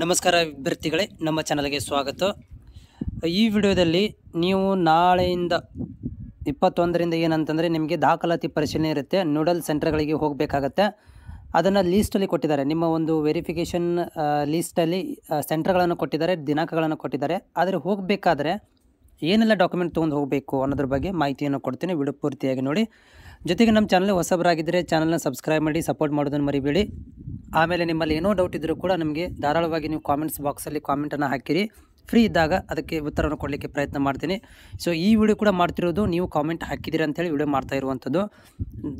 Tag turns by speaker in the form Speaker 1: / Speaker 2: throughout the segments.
Speaker 1: ನಮಸ್ಕಾರ ವಿದ್ಯಾರ್ಥಿಗಳೇ, ನಮ್ಮ ಚಾನಲ್ಗೆ ಸ್ವಾಗತ. ಈ ವಿಡಿಯೋದಲ್ಲಿ ನೀವು ನಾಳೆಯಿಂದ 21ರಿಂದ ಏನಂತಂದರೆ ನಿಮಗೆ ದಾಖಲಾತಿ ಪರಿಶೀಲನೆ ಇರುತ್ತೆ. ನೋಡಲ್ ಸೆಂಟರ್ಗಳಿಗೆ ಹೋಗಬೇಕಾಗತ್ತೆ. ಅದನ್ನು ಲೀಸ್ಟಲ್ಲಿ ಕೊಟ್ಟಿದ್ದಾರೆ. ನಿಮ್ಮ ಒಂದು ವೆರಿಫಿಕೇಷನ್ ಲೀಸ್ಟಲ್ಲಿ ಸೆಂಟರ್ಗಳನ್ನು ಕೊಟ್ಟಿದ್ದಾರೆ, ದಿನಾಂಕಗಳನ್ನು ಕೊಟ್ಟಿದ್ದಾರೆ. ಆದರೆ ಹೋಗಬೇಕಾದ್ರೆ ಏನೆಲ್ಲ ಡಾಕ್ಯುಮೆಂಟ್ ತೊಗೊಂಡು ಹೋಗಬೇಕು ಅನ್ನೋದ್ರ ಬಗ್ಗೆ ಮಾಹಿತಿಯನ್ನು ಕೊಡ್ತೀನಿ. ವಿಡಿಯೋ ಪೂರ್ತಿಯಾಗಿ ನೋಡಿ. ಜೊತೆಗೆ ನಮ್ಮ ಚಾನಲ್ ಹೊಸಬರಾಗಿದ್ದರೆ ಚಾನಲ್ನ ಸಬ್ಸ್ಕ್ರೈಬ್ ಮಾಡಿ, ಸಪೋರ್ಟ್ ಮಾಡೋದನ್ನು ಮರಿಬೇಡಿ. ಆಮೇಲೆ ನಿಮ್ಮಲ್ಲಿ ಏನೋ ಡೌಟ್ ಇದ್ದರೂ ಕೂಡ ನಮಗೆ ಧಾರಾಳವಾಗಿ ನೀವು ಕಾಮೆಂಟ್ಸ್ ಬಾಕ್ಸಲ್ಲಿ ಕಾಮೆಂಟನ್ನು ಹಾಕಿರಿ. ಫ್ರೀ ಇದ್ದಾಗ ಅದಕ್ಕೆ ಉತ್ತರವನ್ನು ಕೊಡಲಿಕ್ಕೆ ಪ್ರಯತ್ನ ಮಾಡ್ತೀನಿ. ಸೊ ಈ ವಿಡಿಯೋ ಕೂಡ ಮಾಡ್ತಿರೋದು ನೀವು ಕಾಮೆಂಟ್ ಹಾಕಿದ್ದೀರಿ ಅಂತೇಳಿ ವಿಡಿಯೋ ಮಾಡ್ತಾ ಇರುವಂಥದ್ದು.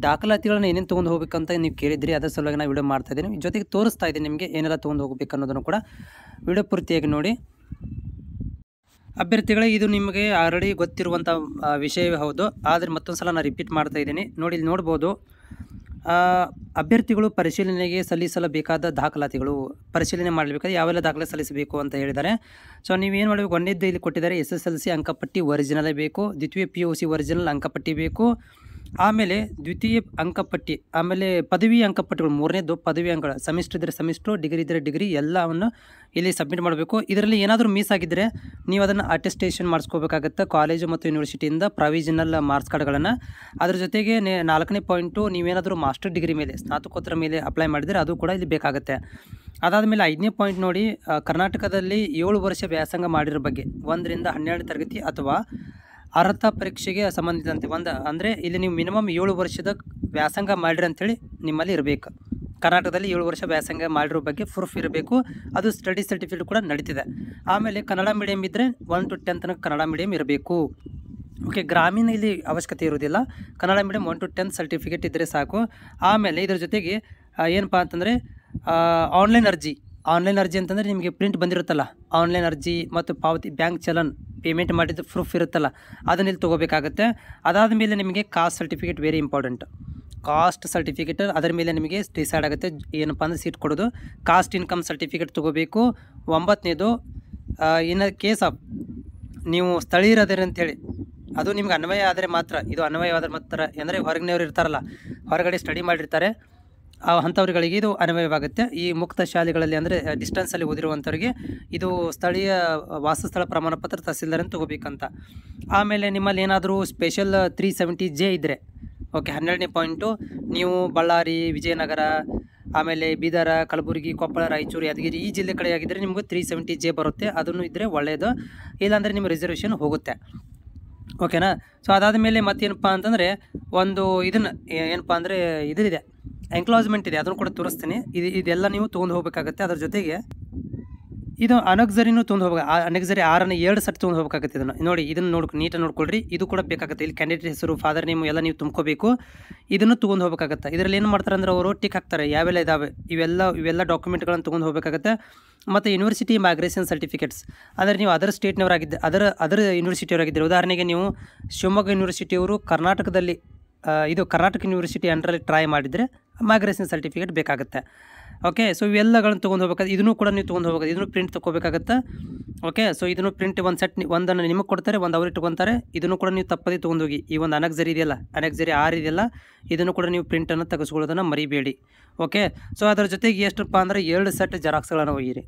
Speaker 1: ದಾಖಲಾತಿಗಳನ್ನು ಏನೇನು ತೊಗೊಂಡು ಹೋಗ್ಬೇಕಂತ ನೀವು ಕೇಳಿದ್ರಿ, ಅದರ ಸಲುವಾಗಿ ನಾನು ವಿಡಿಯೋ ಮಾಡ್ತಾಯಿದ್ದೀನಿ. ಜೊತೆಗೆ ತೋರಿಸ್ತಾ ಇದ್ದೀನಿ ನಿಮಗೆ ಏನೆಲ್ಲ ತೊಗೊಂಡು ಹೋಗ್ಬೇಕು ಅನ್ನೋದನ್ನು ಕೂಡ. ವಿಡಿಯೋ ಪೂರ್ತಿಯಾಗಿ ನೋಡಿ. ಅಭ್ಯರ್ಥಿಗಳೇ, ಇದು ನಿಮಗೆ ಆಲ್ರೆಡಿ ಗೊತ್ತಿರುವಂಥ ವಿಷಯವೇ ಹೌದು. ಆದರೆ ಮತ್ತೊಂದು ಸಲ ನಾನು ರಿಪೀಟ್ ಮಾಡ್ತಾ ಇದ್ದೀನಿ. ನೋಡಿ, ಇಲ್ಲಿ ನೋಡ್ಬೋದು, ಅಭ್ಯರ್ಥಿಗಳು ಪರಿಶೀಲನೆಗೆ ಸಲ್ಲಿಸಬೇಕಾದ ದಾಖಲಾತಿಗಳು, ಪರಿಶೀಲನೆ ಮಾಡಬೇಕಾದ್ರೆ ಯಾವೆಲ್ಲ ದಾಖಲೆ ಸಲ್ಲಿಸಬೇಕು ಅಂತ ಹೇಳಿದ್ದಾರೆ. ಸೊ ನೀವೇನು ಮಾಡಬೇಕು, ಒಂದೇದ್ದು ಇಲ್ಲಿ ಕೊಟ್ಟಿದ್ದಾರೆ, SSLC ಅಂಕಪಟ್ಟಿ ಒರಿಜಿನಲೇ ಬೇಕು, ದ್ವಿತೀಯ PUC ಒರಿಜಿನಲ್ ಅಂಕಪಟ್ಟಿ ಬೇಕು, ಆಮೇಲೆ ದ್ವಿತೀಯ ಅಂಕಪಟ್ಟಿ, ಆಮೇಲೆ ಪದವಿ ಅಂಕಪಟ್ಟಿಗಳು, ಮೂರನೇದು ಪದವಿ ಅಂಕಗಳು, ಸೆಮಿಸ್ಟರ್ ಇದ್ದರೆ ಸೆಮಿಸ್ಟ್ರು, ಡಿಗ್ರಿ ಇದ್ದರೆ ಡಿಗ್ರಿ, ಎಲ್ಲವನ್ನು ಇಲ್ಲಿ ಸಬ್ಮಿಟ್ ಮಾಡಬೇಕು. ಇದರಲ್ಲಿ ಏನಾದರೂ ಮಿಸ್ ಆಗಿದ್ದರೆ ನೀವು ಅದನ್ನು ಅಟೆಸ್ಟೇಷನ್ ಮಾಡಿಸ್ಕೋಬೇಕಾಗತ್ತೆ ಕಾಲೇಜು ಮತ್ತು ಯೂನಿವರ್ಸಿಟಿಯಿಂದ ಪ್ರಾವಿಷನಲ್ ಮಾರ್ಕ್ಸ್ ಕಾರ್ಡ್ಗಳನ್ನು. ಅದ್ರ ಜೊತೆಗೆ 4ನೇ ಪಾಯಿಂಟು, ನೀವೇನಾದರೂ ಮಾಸ್ಟರ್ ಡಿಗ್ರಿ ಮೇಲೆ, ಸ್ನಾತಕೋತ್ತರ ಮೇಲೆ ಅಪ್ಲೈ ಮಾಡಿದರೆ ಅದು ಕೂಡ ಇಲ್ಲಿ ಬೇಕಾಗುತ್ತೆ. ಅದಾದಮೇಲೆ 5ನೇ ಪಾಯಿಂಟ್ ನೋಡಿ, ಕರ್ನಾಟಕದಲ್ಲಿ 7 ವರ್ಷ ವ್ಯಾಸಂಗ ಮಾಡಿರೋ ಬಗ್ಗೆ, 1ರಿಂದ 12ನೇ ತರಗತಿ ಅಥವಾ ಅರ್ಹತಾ ಪರೀಕ್ಷೆಗೆ ಸಂಬಂಧಿಸಿದಂತೆ ಅಂದರೆ ಇಲ್ಲಿ ನೀವು ಮಿನಿಮಮ್ 7 ವರ್ಷದ ವ್ಯಾಸಂಗ ಮಾಡಿರಿ ಅಂಥೇಳಿ ನಿಮ್ಮಲ್ಲಿ ಇರಬೇಕು. ಕರ್ನಾಟಕದಲ್ಲಿ 7 ವರ್ಷ ವ್ಯಾಸಂಗ ಮಾಡಿರೋ ಬಗ್ಗೆ ಪ್ರೂಫ್ ಇರಬೇಕು. ಅದು ಸ್ಟಡಿ ಸರ್ಟಿಫಿಕೇಟ್ ಕೂಡ ನಡೀತಿದೆ. ಆಮೇಲೆ ಕನ್ನಡ ಮೀಡಿಯಮ್ ಇದ್ದರೆ 1 to 10 ತನಕ ಕನ್ನಡ ಮೀಡಿಯಮ್ ಇರಬೇಕು. ಓಕೆ, ಗ್ರಾಮೀಣ ಇಲ್ಲಿ ಅವಶ್ಯಕತೆ ಇರೋದಿಲ್ಲ. ಕನ್ನಡ ಮೀಡಿಯಮ್ 1 to 10 ಸರ್ಟಿಫಿಕೇಟ್ ಇದ್ದರೆ ಸಾಕು. ಆಮೇಲೆ ಇದರ ಜೊತೆಗೆ ಏನಪ್ಪ ಅಂತಂದರೆ ಆನ್ಲೈನ್ ಅರ್ಜಿ ಅಂತಂದರೆ ನಿಮಗೆ ಪ್ರಿಂಟ್ ಬಂದಿರುತ್ತಲ್ಲ, ಆನ್ಲೈನ್ ಅರ್ಜಿ ಮತ್ತು ಪಾವತಿ, ಬ್ಯಾಂಕ್ ಚಲನ್, ಪೇಮೆಂಟ್ ಮಾಡಿದ್ದು ಪ್ರೂಫ್ ಇರುತ್ತಲ್ಲ, ಅದನ್ನ ಇಲ್ಲಿ ತೊಗೋಬೇಕಾಗತ್ತೆ. ಅದಾದ ಮೇಲೆ ನಿಮಗೆ caste certificate very important. Caste certificate ಅದರ ಮೇಲೆ ನಿಮಗೆ ಡಿಸೈಡ್ ಆಗುತ್ತೆ ಏನಪ್ಪ ಅಂದರೆ ಸೀಟ್ ಕೊಡೋದು. ಕಾಸ್ಟ್ ಇನ್ಕಮ್ ಸರ್ಟಿಫಿಕೇಟ್ ತೊಗೋಬೇಕು. 9ನೇದು ಇನ್ ಕೇಸ್ ಆಫ್ ನೀವು ಸ್ಥಳೀಯರದಿರಿ ಅಂತೇಳಿ, ಅದು ನಿಮ್ಗೆ ಅನ್ವಯ ಆದರೆ ಮಾತ್ರ, ಇದು ಅನ್ವಯವಾದರೆ ಮಾತ್ರ, ಅಂದರೆ ಹೊರಗಿನವ್ರು ಇರ್ತಾರಲ್ಲ, ಹೊರಗಡೆ ಸ್ಟಡಿ ಮಾಡಿರ್ತಾರೆ, ಅಂಥವ್ರುಗಳಿಗೆ ಇದು ಅನ್ವಯವಾಗುತ್ತೆ. ಈ ಮುಕ್ತ ಶಾಲೆಗಳಲ್ಲಿ ಅಂದರೆ ಡಿಸ್ಟೆನ್ಸಲ್ಲಿ ಓದಿರುವಂಥವ್ರಿಗೆ ಇದು ಸ್ಥಳೀಯ ವಾಸಸ್ಥಳ ಪ್ರಮಾಣ ಪತ್ರ ತಹಸೀಲ್ದಾರನ್ನು ತೊಗೋಬೇಕಂತ. ಆಮೇಲೆ ನಿಮ್ಮಲ್ಲಿ ಏನಾದರೂ ಸ್ಪೆಷಲ್ 370J ಇದ್ದರೆ, ಓಕೆ, 12ನೇ ಪಾಯಿಂಟು, ನೀವು ಬಳ್ಳಾರಿ, ವಿಜಯನಗರ, ಆಮೇಲೆ ಬೀದರ, ಕಲಬುರಗಿ, ಕೊಪ್ಪಳ, ರಾಯಚೂರು, ಯಾದಗಿರಿ ಈ ಜಿಲ್ಲೆ ಕಡೆ ಆಗಿದ್ದರೆ ನಿಮಗೂ 370J ಬರುತ್ತೆ. ಅದನ್ನು ಇದ್ದರೆ ಒಳ್ಳೆಯದು, ಇಲ್ಲಾಂದರೆ ನಿಮ್ಮ ರಿಸರ್ವೇಷನ್ ಹೋಗುತ್ತೆ. ಓಕೆನಾ? ಸೊ ಅದಾದ ಮೇಲೆ ಮತ್ತೇನಪ್ಪ ಅಂತಂದರೆ ಒಂದು ಇದನ್ನು ಏನಪ್ಪ ಅಂದರೆ ಇದಿದೆ, ಎಂಕ್ಲೋಜ್ಮೆಂಟ್ ಇದೆ, ಅದನ್ನು ಕೂಡ ತೋರಿಸ್ತೀನಿ. ಇದೆಲ್ಲ ನೀವು ತೊಗೊಂಡು ಹೋಗಬೇಕಾಗತ್ತೆ. ಅದ್ರ ಜೊತೆಗೆ ಇದು ಅನಕ್ಸರಿನೂ ತೊಗೊಂಡು ಹೋಗ್ಬೇಕು. ಅನಕ್ಸರಿ 6ನೇ 2 ಸೆಟ್ ತೊಗೊಂಡು ಹೋಗಬೇಕಾಗುತ್ತೆ. ಇದನ್ನು ನೋಡಿ, ಇದನ್ನು ನೀಟಾಗಿ ನೋಡ್ಕೊಳ್ರಿ. ಇದು ಕೂಡ ಬೇಕಾಗುತ್ತೆ. ಇಲ್ಲಿ ಕ್ಯಾಂಡಿಡೇಟ್ ಹೆಸರು, ಫಾದರ್ ನೇಮು ಎಲ್ಲ ನೀವು ತುಂಬ್ಕೋಬೇಕು. ಇದನ್ನು ತೊಗೊಂಡು ಹೋಗಬೇಕಾಗತ್ತೆ. ಇದರಲ್ಲಿ ಏನು ಮಾಡ್ತಾರೆ ಅಂದರೆ ಅವರು ಟಿಕ್ ಹಾಕ್ತಾರೆ ಯಾವೆಲ್ಲ ಇದ್ದಾವೆ, ಇವೆಲ್ಲ ಡಾಕ್ಯುಮೆಂಟ್ಗಳನ್ನು ತೊಗೊಂಡು ಹೋಗಬೇಕಾಗತ್ತೆ. ಮತ್ತು ಯೂನಿವರ್ಸಿಟಿ ಮೈಗ್ರೇಷನ್ ಸರ್ಟಿಫಿಕೇಟ್ಸ್, ಅಂದರೆ ನೀವು ಅದರ್ ಸ್ಟೇಟ್ನವರಾಗಿದ್ದೆ, ಅದರ ಯೂನಿವರ್ಸಿಟಿಯವರಾಗಿದ್ದರೆ, ಉದಾಹರಣೆಗೆ ನೀವು ಶಿವಮೊಗ್ಗ ಯೂನಿವರ್ಸಿಟಿಯವರು ಕರ್ನಾಟಕದಲ್ಲಿ ಇದು ಕರ್ನಾಟಕ ಯೂನಿವರ್ಸಿಟಿ ಅಂಡರಲ್ಲಿ ಟ್ರೈ ಮಾಡಿದರೆ ಮೈಗ್ರೇಷನ್ ಸರ್ಟಿಫಿಕೇಟ್ ಬೇಕಾಗುತ್ತೆ. ಓಕೆ, ಸೊ ಇವೆಲ್ಲಗಳನ್ನು ತೊಗೊಂಡು ಹೋಗ್ಬೇಕಾದ್ರೆ ಇದನ್ನು ಕೂಡ ನೀವು ತೊಗೊಂಡು ಹೋಗ್ಬೇಕು. ಇದನ್ನು ಪ್ರಿಂಟ್ ತೊಗೋಬೇಕಾಗತ್ತೆ. ಓಕೆ, ಸೊ ಇದನ್ನು ಪ್ರಿಂಟ್ ಒಂದು ಸೆಟ್ ಒಂದನ್ನು ನಿಮಗೆ ಕೊಡ್ತಾರೆ, ಒಂದು ಅವ್ರು ಇಟ್ಕೊತಾರೆ. ಇದನ್ನು ಕೂಡ ನೀವು ತಪ್ಪದೇ ತೊಗೊಂಡು ಹೋಗಿ. ಈ ಒಂದು ಅನಕ್ಸರಿ ಇದೆಯಲ್ಲ, ಅನಕ್ಸರಿ 6 ಇದೆಯಲ್ಲ, ಇದನ್ನು ಕೂಡ ನೀವು ಪ್ರಿಂಟನ್ನು ತೆಗೆಸ್ಕೊಳ್ಳೋದನ್ನು ಮರಿಬೇಡಿ. ಓಕೆ, ಸೊ ಅದರ ಜೊತೆಗೆ ಎಷ್ಟಪ್ಪ ಅಂದರೆ 2 ಸೆಟ್ ಜೆರಾಕ್ಸ್ಗಳನ್ನು ಒಯ್ಯಿರಿ.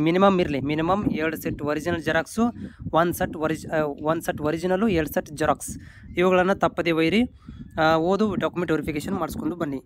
Speaker 1: ಮಿನಿಮಮ್ ಇರಲಿ, minimum 2 set original xerox, 1 set original, 2 set xerox, ಇವುಗಳನ್ನು ತಪ್ಪದೇ ಒಯ್ಯಿರಿ. ಓದು ಡಾಕ್ಯುಮೆಂಟ್ ವೆರಿಫಿಕೇಷನ್ ಮಾಡಿಸ್ಕೊಂಡು ಬನ್ನಿ.